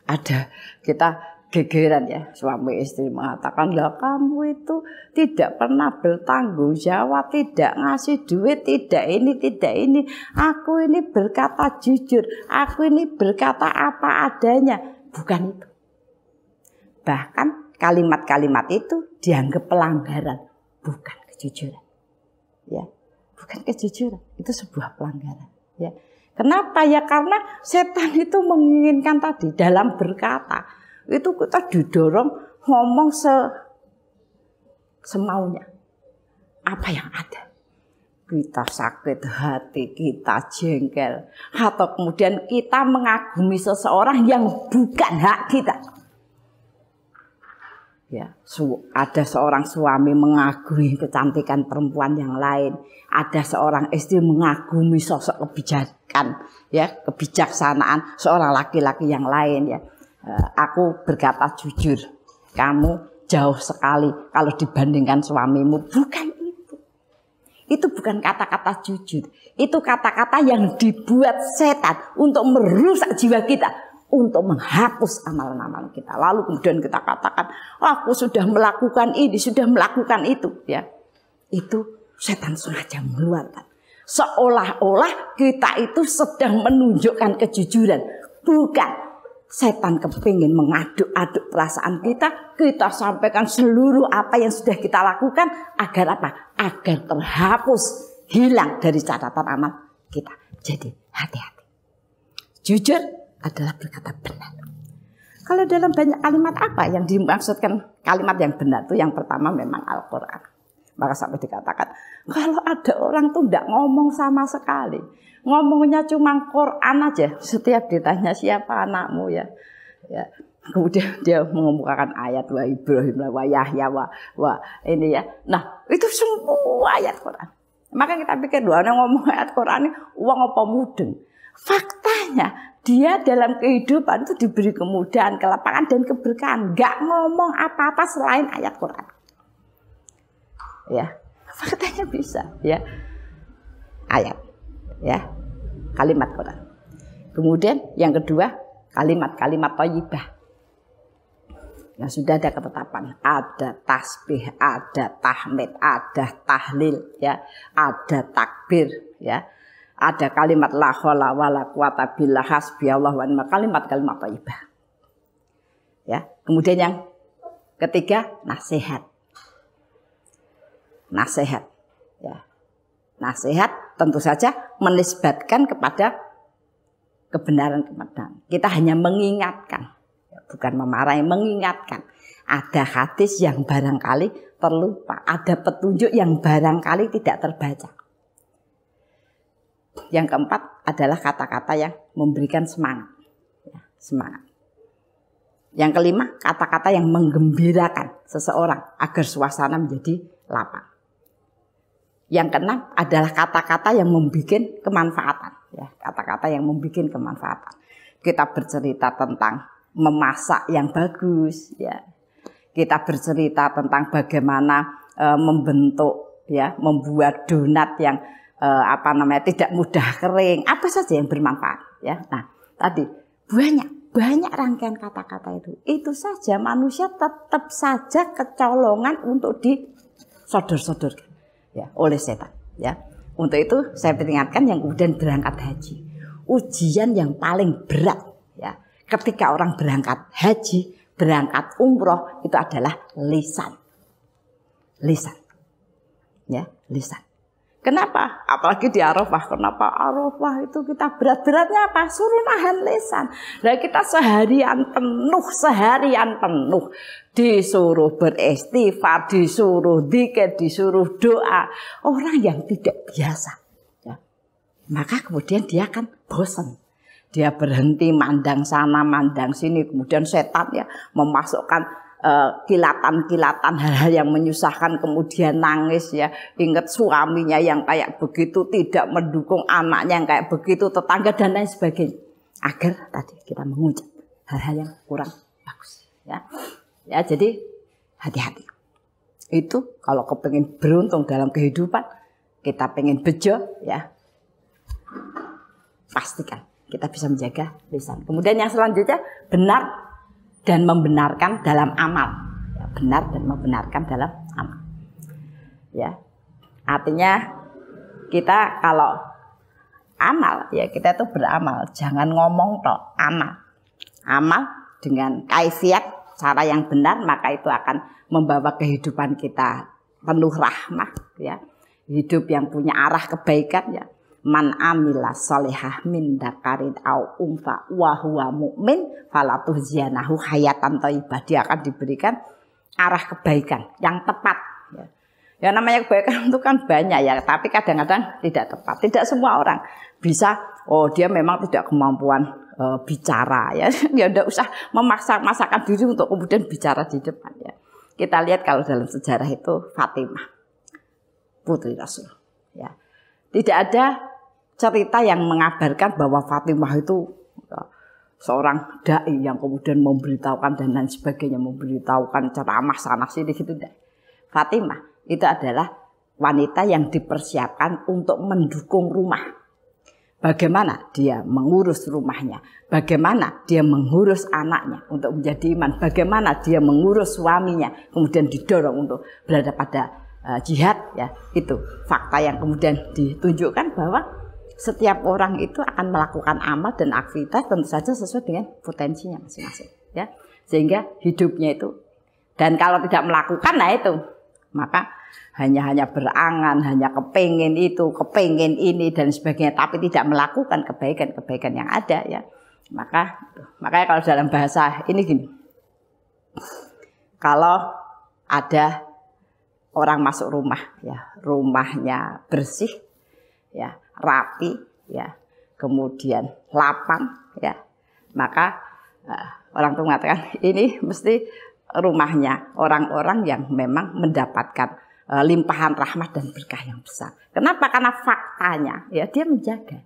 ada kita gegeran, ya, suami istri mengatakan, lah kamu itu tidak pernah bertanggung jawab, tidak ngasih duit, tidak ini, aku ini berkata jujur, aku ini berkata apa adanya. Bukan itu. Bahkan kalimat-kalimat itu dianggap pelanggaran, bukan kejujuran. Ya, bukan kejujuran, itu sebuah pelanggaran. Ya, kenapa? Ya karena setan itu menginginkan tadi dalam berkata itu kita didorong ngomong semaunya, apa yang ada. Kita sakit hati, kita jengkel, atau kemudian kita mengagumi seseorang yang bukan hak kita. Ya, ada seorang suami mengagumi kecantikan perempuan yang lain, ada seorang istri mengagumi sosok kebijakan, ya, kebijaksanaan seorang laki-laki yang lain, ya. Aku berkata jujur, kamu jauh sekali kalau dibandingkan suamimu. Bukan. Itu bukan kata-kata jujur. Itu kata-kata yang dibuat setan untuk merusak jiwa kita, untuk menghapus amalan-amalan kita. Lalu kemudian kita katakan, aku sudah melakukan ini, sudah melakukan itu, ya. Itu setan sengaja mengeluarkan. Seolah-olah kita itu sedang menunjukkan kejujuran. Bukan. Setan kepingin mengaduk-aduk perasaan kita, kita sampaikan seluruh apa yang sudah kita lakukan agar apa? Agar terhapus, hilang dari catatan amal kita. Jadi hati-hati. Jujur adalah berkata benar. Kalau dalam banyak kalimat apa yang dimaksudkan kalimat yang benar itu, yang pertama memang Al-Quran. Maka sampai dikatakan kalau ada orang tuh tidak ngomong sama sekali, ngomongnya cuma Quran aja, setiap ditanya siapa anakmu, ya, ya, kemudian dia mengemukakan ayat wa Ibrahim wa Yahya wa ini, ya. Nah itu semua ayat Quran. Maka kita pikir doa ngomong ayat Quran ini uang apa mudeng. Faktanya dia dalam kehidupan itu diberi kemudahan, kelapangan dan keberkahan, nggak ngomong apa-apa selain ayat Quran. Ya, faktanya bisa, ya, ayat, ya, kalimat Quran. Kemudian yang kedua, kalimat-kalimat thayyibah. Ya sudah ada ketetapan, ada tasbih, ada tahmid, ada tahlil, ya, ada takbir, ya, ada kalimat la haula wala quwata billah hasbiyallahu wa ni'mal, kalimat-kalimat thayyibah. Ya, kemudian yang ketiga, nasihat. Nasihat, ya. Nasihat tentu saja menisbatkan kepada kebenaran. Kita hanya mengingatkan, bukan memarahi, mengingatkan. Ada hadis yang barangkali terlupa, ada petunjuk yang barangkali tidak terbaca. Yang keempat adalah kata-kata yang memberikan semangat, ya, semangat. Yang kelima, kata-kata yang menggembirakan seseorang agar suasana menjadi lapang. Yang keenam adalah kata-kata yang membuat kemanfaatan, ya, kata-kata yang membuat kemanfaatan. Kita bercerita tentang memasak yang bagus, ya. Kita bercerita tentang bagaimana membentuk, ya, membuat donat yang tidak mudah kering, apa saja yang bermanfaat ya. Nah, tadi banyak rangkaian kata-kata itu saja manusia tetap saja kecolongan untuk disodor-sodorkan ya oleh setan ya. Untuk itu saya peringatkan yang kemudian berangkat haji, ujian yang paling berat ya ketika orang berangkat haji, berangkat umroh itu adalah lisan ya, lisan. Kenapa? Apalagi di Arafah. Kenapa Arafah itu kita berat-beratnya apa? Suruh nahan lisan. Nah kita seharian penuh disuruh beristighfar, disuruh dzikir, disuruh doa. Orang yang tidak biasa, ya. Maka kemudian dia akan bosan. Dia berhenti mandang sana, mandang sini. Kemudian setan ya memasukkan kilatan-kilatan hal-hal yang menyusahkan, kemudian nangis ya, ingat suaminya yang kayak begitu, tidak mendukung anaknya yang kayak begitu, tetangga dan lain sebagainya, agar tadi kita mengucap hal-hal yang kurang bagus ya. Ya jadi hati-hati. Itu kalau kepengen beruntung dalam kehidupan, kita pengen bejo ya, pastikan kita bisa menjaga lisan. Kemudian yang selanjutnya benar dan membenarkan dalam amal ya, benar dan membenarkan dalam amal ya, artinya kita kalau amal ya kita itu beramal, jangan ngomong toh, amal dengan kaifiat cara yang benar, maka itu akan membawa kehidupan kita penuh rahmah ya, hidup yang punya arah kebaikan ya. Man amila solehah min dakarin au unfa wa huwa mu'min falatuhziyanahu hayatan thayyibah. Dia akan diberikan arah kebaikan yang tepat ya. Ya namanya kebaikan itu kan banyak ya, tapi kadang-kadang tidak tepat. Tidak semua orang bisa, dia memang tidak kemampuan bicara ya. Ya enggak usah memaksakan diri untuk kemudian bicara di depan ya. Kita lihat kalau dalam sejarah itu Fatimah putri Rasul ya. Tidak ada cerita yang mengabarkan bahwa Fatimah itu seorang dai yang kemudian memberitahukan dan lain sebagainya, memberitahukan ceramah sana sini gitu. Fatimah itu adalah wanita yang dipersiapkan untuk mendukung rumah. Bagaimana dia mengurus rumahnya, bagaimana dia mengurus anaknya untuk menjadi iman, bagaimana dia mengurus suaminya, kemudian didorong untuk berada pada jihad ya. Itu fakta yang kemudian ditunjukkan bahwa setiap orang itu akan melakukan amal dan aktivitas tentu saja sesuai dengan potensinya masing-masing ya, sehingga hidupnya itu, dan kalau tidak melakukan nah itu maka hanya berangan, hanya kepengen itu, kepengen ini dan sebagainya, tapi tidak melakukan kebaikan yang ada ya. Makanya kalau dalam bahasa ini gini, kalau ada orang masuk rumah ya, rumahnya bersih ya, rapi ya, kemudian lapang ya, maka orang tua mengatakan ini mesti rumahnya orang-orang yang memang mendapatkan limpahan rahmat dan berkah yang besar. Kenapa? Karena faktanya ya dia menjaga.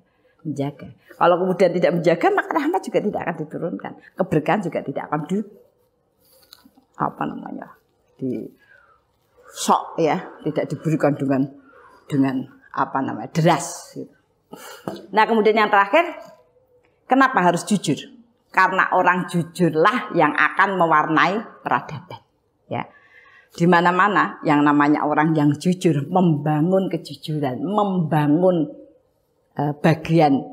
Kalau kemudian tidak menjaga, maka rahmat juga tidak akan diturunkan, keberkahan juga tidak akan sok ya, tidak diberikan dengan deras gitu. Nah kemudian yang terakhir, kenapa harus jujur? Karena orang jujurlah yang akan mewarnai peradaban ya. Di mana-mana yang namanya orang yang jujur membangun kejujuran, membangun bagian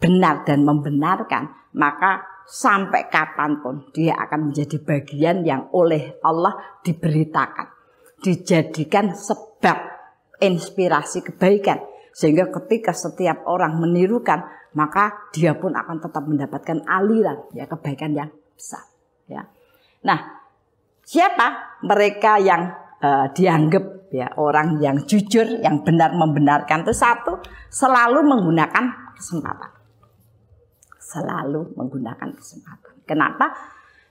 benar dan membenarkan, maka sampai kapanpun dia akan menjadi bagian yang oleh Allah diberitakan, dijadikan sebab inspirasi kebaikan, sehingga ketika setiap orang menirukan, maka dia pun akan tetap mendapatkan aliran ya kebaikan yang besar ya. Nah, siapa mereka yang dianggap ya orang yang jujur, yang benar membenarkan itu? Satu, selalu menggunakan kesempatan. Selalu menggunakan kesempatan. Kenapa?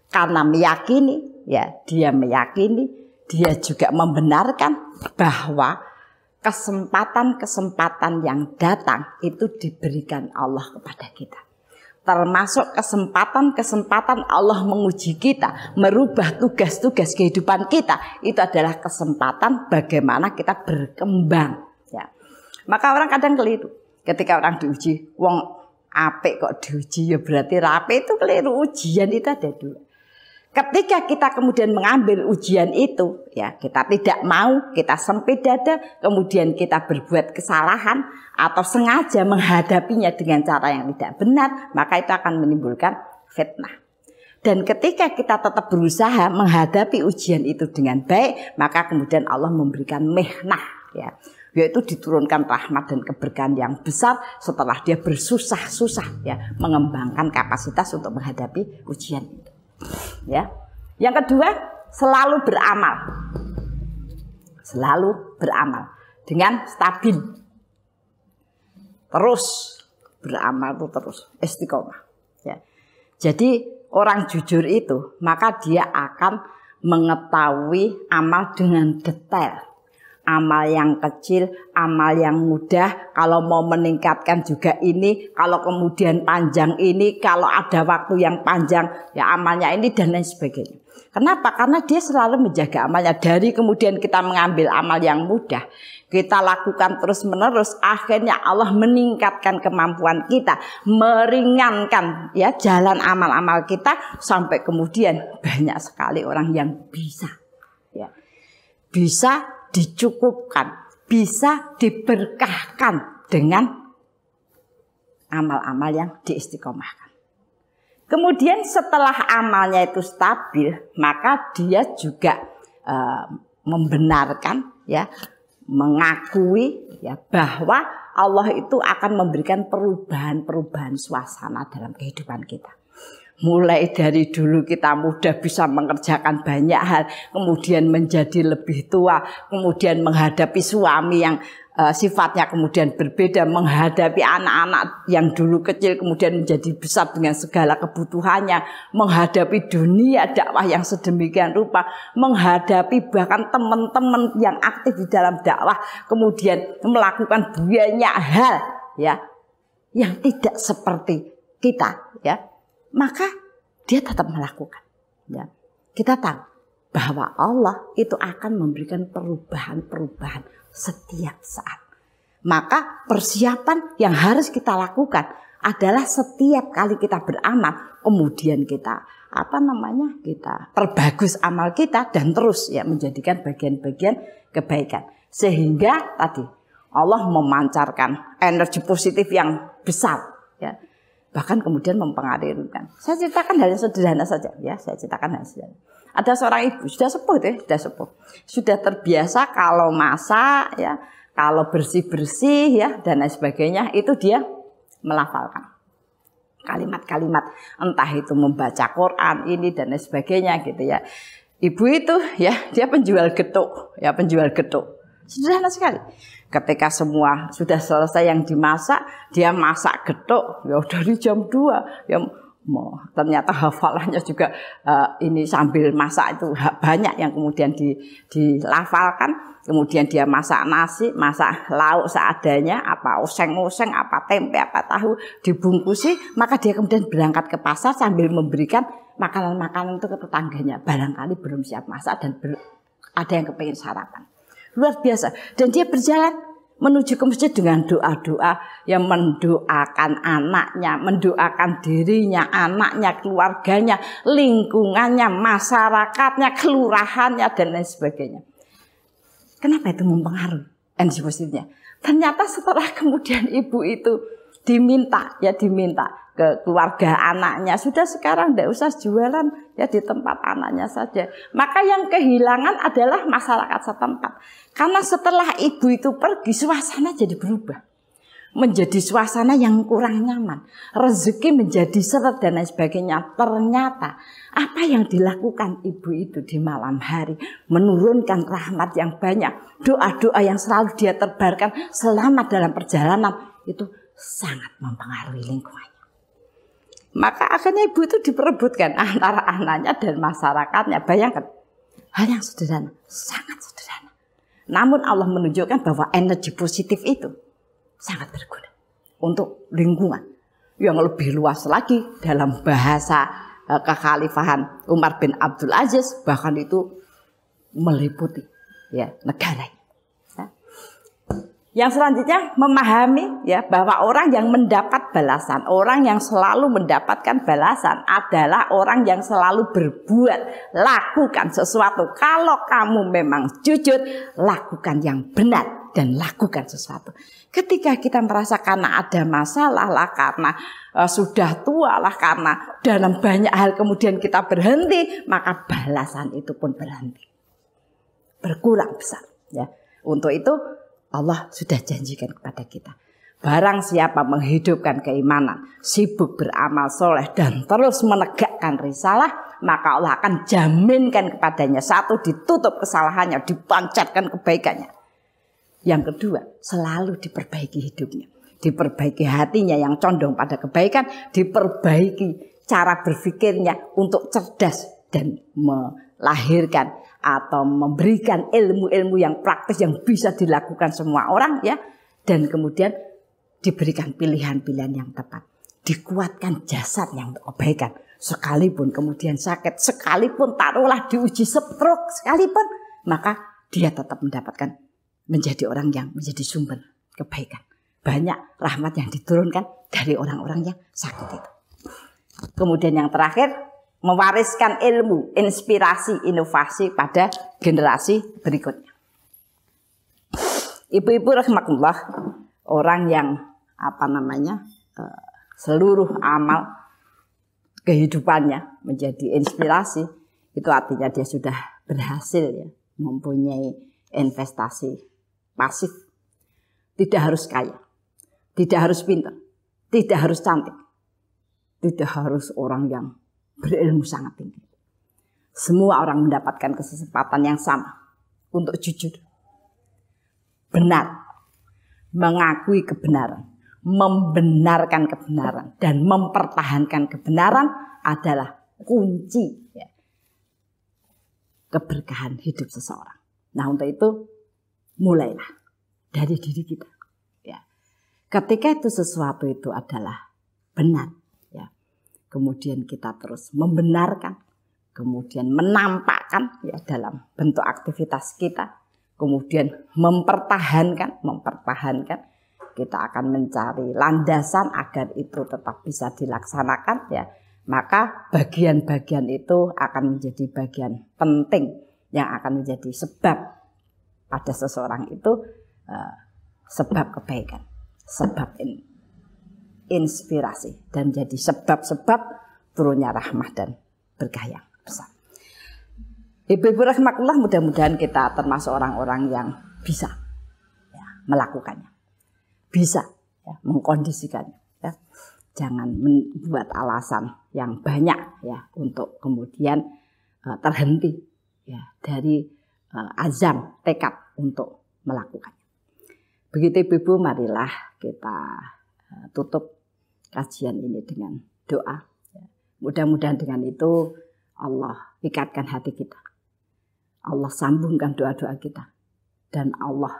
Karena meyakini ya, dia meyakini, dia juga membenarkan bahwa kesempatan-kesempatan yang datang itu diberikan Allah kepada kita. Termasuk kesempatan-kesempatan Allah menguji kita, merubah tugas-tugas kehidupan kita. Itu adalah kesempatan bagaimana kita berkembang. Ya. Maka orang kadang keliru. Ketika orang diuji, wong apik kok diuji, ya berarti rapi, itu keliru. Ujian itu ada dua. Ketika kita kemudian mengambil ujian itu, ya kita tidak mau, kita sempit dada, kemudian kita berbuat kesalahan atau sengaja menghadapinya dengan cara yang tidak benar, maka itu akan menimbulkan fitnah. Dan ketika kita tetap berusaha menghadapi ujian itu dengan baik, maka kemudian Allah memberikan mihnah, ya, yaitu diturunkan rahmat dan keberkahan yang besar setelah dia bersusah-susah, ya, mengembangkan kapasitas untuk menghadapi ujian itu. Ya. Yang kedua, selalu beramal. Selalu beramal dengan stabil. Terus beramal itu terus istiqomah, ya. Jadi orang jujur itu, maka dia akan mengetahui amal dengan detail. Amal yang kecil, amal yang mudah, kalau mau meningkatkan juga ini, kalau kemudian panjang ini, kalau ada waktu yang panjang, ya amalnya ini dan lain sebagainya. Kenapa? Karena dia selalu menjaga amalnya. Dari kemudian kita mengambil amal yang mudah, kita lakukan terus menerus, akhirnya Allah meningkatkan kemampuan kita, meringankan ya jalan amal-amal kita, sampai kemudian banyak sekali orang yang bisa, ya, bisa dicukupkan, bisa diberkahkan dengan amal-amal yang diistiqomahkan. Kemudian setelah amalnya itu stabil, maka dia juga membenarkan, ya, mengakui, ya, bahwa Allah itu akan memberikan perubahan-perubahan suasana dalam kehidupan kita. Mulai dari dulu kita muda bisa mengerjakan banyak hal, kemudian menjadi lebih tua, kemudian menghadapi suami yang sifatnya kemudian berbeda, menghadapi anak-anak yang dulu kecil kemudian menjadi besar dengan segala kebutuhannya, menghadapi dunia dakwah yang sedemikian rupa, menghadapi bahkan teman-teman yang aktif di dalam dakwah, kemudian melakukan banyak hal, ya, yang tidak seperti kita, ya. Maka dia tetap melakukan, ya. Kita tahu bahwa Allah itu akan memberikan perubahan-perubahan setiap saat. Maka persiapan yang harus kita lakukan adalah setiap kali kita beramal, kemudian kita kita perbagus amal kita dan terus, ya, menjadikan bagian-bagian kebaikan, sehingga tadi Allah memancarkan energi positif yang besar, ya. Bahkan kemudian mempengaruhi. Saya ceritakan hal yang sederhana saja, ya. Saya ceritakan hal yang sederhana. Ada seorang ibu sudah sepuh, sudah terbiasa kalau masak, ya, kalau bersih-bersih, ya, dan lain sebagainya, itu dia melafalkan kalimat-kalimat, entah itu membaca Quran ini dan lain sebagainya, gitu, ya. Ibu itu, ya, dia penjual getuk, ya, penjual getuk. Sederhana sekali. Ketika semua sudah selesai yang dimasak, dia masak getuk, ya, dari jam 2, ya, ternyata hafalannya juga ini sambil masak itu banyak yang kemudian dilafalkan. Kemudian dia masak nasi, masak lauk seadanya, apa oseng-oseng, apa tempe, apa tahu, dibungkusi, maka dia kemudian berangkat ke pasar sambil memberikan makanan-makanan itu ke tetangganya. Barangkali belum siap masak dan ada yang kepingin sarapan. Luar biasa. Dan dia berjalan menuju ke masjid dengan doa-doa yang mendoakan anaknya, mendoakan dirinya, anaknya, keluarganya, lingkungannya, masyarakatnya, kelurahannya, dan lain sebagainya. Kenapa itu mempengaruhi energi positifnya? Ternyata setelah kemudian ibu itu diminta ke keluarga anaknya, sudah sekarang tidak usah jualan, ya, di tempat anaknya saja. Maka yang kehilangan adalah masyarakat setempat. Karena setelah ibu itu pergi, suasana jadi berubah. Menjadi suasana yang kurang nyaman. Rezeki menjadi seret dan lain sebagainya. Ternyata apa yang dilakukan ibu itu di malam hari, menurunkan rahmat yang banyak. Doa-doa yang selalu dia tebarkan selama dalam perjalanan, itu sangat mempengaruhi lingkungannya. Maka akhirnya ibu itu diperebutkan antara anaknya dan masyarakatnya. Bayangkan, hal yang sederhana, sangat sederhana. Namun Allah menunjukkan bahwa energi positif itu sangat berguna untuk lingkungan yang lebih luas lagi. Dalam bahasa kekhalifahan Umar bin Abdul Aziz, bahkan itu meliputi, ya, negara. Yang selanjutnya memahami ya bahwa orang yang mendapat balasan, orang yang selalu mendapatkan balasan adalah orang yang selalu berbuat, lakukan sesuatu. Kalau kamu memang jujur, lakukan yang benar dan lakukan sesuatu. Ketika kita merasa karena ada masalah lah, karena sudah tua lah, karena dalam banyak hal kemudian kita berhenti, maka balasan itu pun berhenti. Berkurang besar ya. Untuk itu Allah sudah janjikan kepada kita. Barang siapa menghidupkan keimanan, sibuk beramal soleh dan terus menegakkan risalah, maka Allah akan jaminkan kepadanya. Satu, ditutup kesalahannya, dipancarkan kebaikannya. Yang kedua, selalu diperbaiki hidupnya. Diperbaiki hatinya yang condong pada kebaikan, diperbaiki cara berpikirnya untuk cerdas dan melahirkan atau memberikan ilmu-ilmu yang praktis yang bisa dilakukan semua orang ya, dan kemudian diberikan pilihan-pilihan yang tepat, dikuatkan jasad yang kebaikan, sekalipun kemudian sakit, sekalipun taruhlah diuji stroke sekalipun, maka dia tetap mendapatkan menjadi orang yang menjadi sumber kebaikan. Banyak rahmat yang diturunkan dari orang-orang yang sakit itu. Kemudian yang terakhir, mewariskan ilmu, inspirasi, inovasi pada generasi berikutnya. Ibu-ibu rahimakumullah, orang yang seluruh amal kehidupannya menjadi inspirasi, itu artinya dia sudah berhasil ya, mempunyai investasi pasif. Tidak harus kaya, tidak harus pintar, tidak harus cantik, tidak harus orang yang berilmu sangat tinggi. Semua orang mendapatkan kesempatan yang sama untuk jujur, benar, mengakui kebenaran, membenarkan kebenaran, dan mempertahankan kebenaran adalah kunci ya, keberkahan hidup seseorang. Nah, untuk itu mulailah dari diri kita. Ya. Ketika itu sesuatu itu adalah benar. Kemudian kita terus membenarkan, kemudian menampakkan ya dalam bentuk aktivitas kita, kemudian mempertahankan, kita akan mencari landasan agar itu tetap bisa dilaksanakan ya. Maka bagian-bagian itu akan menjadi bagian penting yang akan menjadi sebab pada seseorang itu sebab kebaikan, sebab inspirasi dan jadi sebab-sebab turunnya rahmah dan berkah yang besar. Ibu-ibu rahimakumullah, mudah-mudahan kita termasuk orang-orang yang bisa ya, melakukannya, bisa ya, mengkondisikannya. Ya. Jangan membuat alasan yang banyak ya untuk kemudian terhenti ya dari azam tekad untuk melakukannya. Begitu ibu-ibu, marilah kita tutup kajian ini dengan doa. Mudah-mudahan dengan itu Allah ikatkan hati kita, Allah sambungkan doa-doa kita, dan Allah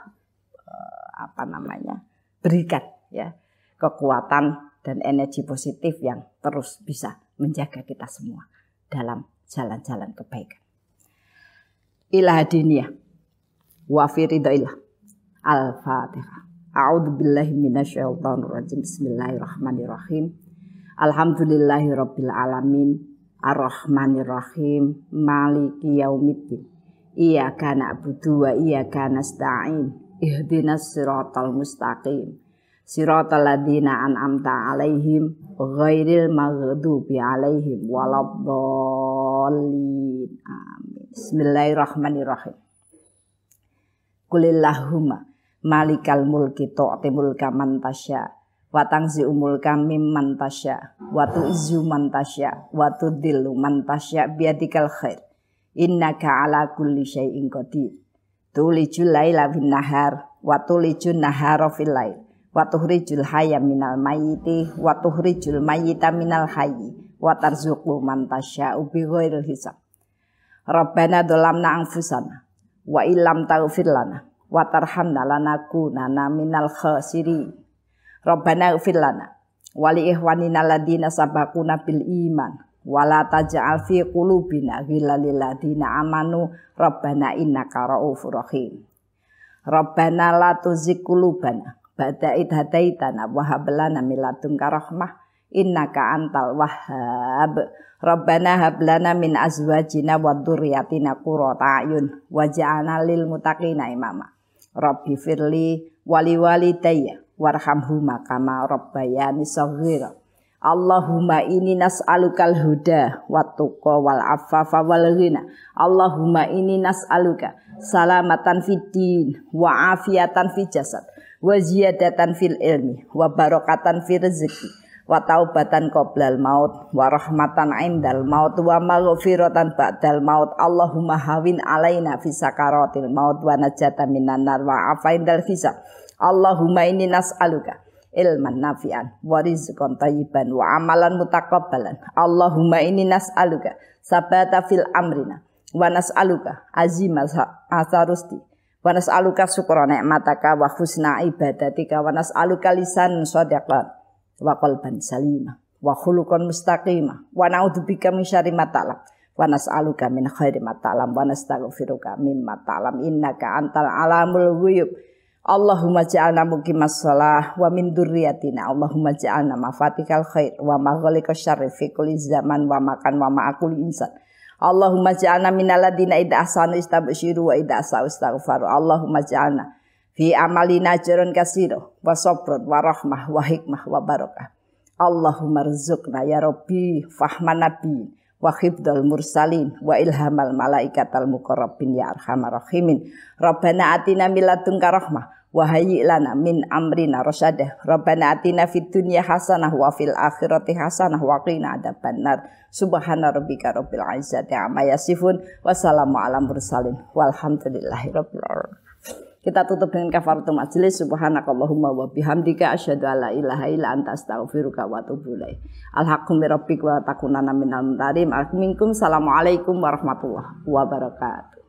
berikan ya kekuatan dan energi positif yang terus bisa menjaga kita semua dalam jalan-jalan kebaikan. Ila diniyah wa fi ridailah. Al-Fatihah. A'udzubillahi minasyaitonir rajim. Bismillahirrahmanirrahim. Alhamdulillahirabbil alamin. Arrahmanirrahim. Maliki yaumiddin. Iyyaka na'budu wa iyyaka nasta'in. Ihdinas siratal mustaqim. Siratal ladzina an'amta 'alaihim ghairil maghdubi 'alaihim waladdallin. Amin. Bismillahirrahmanirrahim. Qulillahumma malikal mulki tu'ti mulka man tasya wa tanzi'u mulka mimman tasya wa tu'izzu man tasya wa tudhillu man tasya biyadikal khair innaka ala kulli syai'in qadir tulijul laila bin nahar wa tulijun nahara fil lail wa tukhrijul hayya minal mayyiti wa tukhrijul mayyita minal hayyi wa tarzuqu man tasya bi ghairil hisab. Rabbana dzalamna anfusana wa illam taghfir lana wa tarhamna lanakunanna minal khasirin. Rabbana ighfir lana wa li ikhwanina alladziina sabaquna bil iman wa la taj'al fi qulubina ghillan lil ladziina amanu rabbana innaka ra'ufur rahim. Rabbana la tuzigh qulubana ba'da idh hadaitana wa hab lana min ladunka rahmah innaka antal wahhab. Rabbana hab lana min azwajina wa dzurriyyatina qurrata a'yun waj'alna lil muttaqina imama. Rabbi firli wali walidayya warhamhuma kama rabbayani shaghira. Allahumma inni nas'alukal huda wattuqa wal afafa wal ghina. Allahumma inni nas'aluka salamatan fid din wa afiatan fil jasad wa ziyadatan fil ilmi wa barakatan fil rizqi wa taubatan qoblal maut wa rahmatan indal maut wa maghfiratan ba'dal maut. Allahumma hawin alaina fi sakaratil maut wa najatan minan nar wa afaindal hisab. Allahumma inni nas'aluka ilman nafi'an wa rizqan thayyiban wa amalan mutaqabbalan. Allahumma inni nas'aluka sabata fil amrina wa nas'aluka azima asarusti wa nas'aluka syukra ni'mataka wa husna ibadatika wa nas'aluka lisan shadiqan wa qalban salima wa khuluqan mustaqima wa na'udzubika min syarri ma ta'lam wa nas'aluka min khairi ma ta'lam wa nastaghfiruka mimma ta'lam innaka antal alamul ghuyub. Allahumma ja'alna muqimas shalah wa min dzurriyyatina. Allahumma ja'alna mafatikal khair wa maghliqash syarri fi kulli zaman wa makan wa ma'akul insan. Allahumma ja'alna minal ladina idza ahsanu istabsyiru wa idza asa'u istaghfaru. Allahumma ja'alna fi amalina ajrun katsira wa sabrun wa rahmah wa hikmah wa barakah. Allahumma rzuqna ya rabbi fahman nabi wa khifdal mursalin wa ilhamal malaikatal muqarrabin ya arhamar rahimin. Rabbana atina min ladunka rahmah wa hayyi lana min amrina rasyadah. Rabbana atina fid dunya hasanah wa fil akhirati hasanah wa qina adzabannar. Subhana rabbika rabbil izzati amma yasifun wa salamun alal mursalin walhamdulillahi rabbil alamin. Kita tutup dengan kafaratul majelis. Subhanakallahumma wa bihamdika asyhadu alla ilaha illa anta astaghfiruka wa atubu ilaik. Alhaqqu mir rabbika wa takunanna minal mumtarin. Assalamualaikum warahmatullahi wabarakatuh.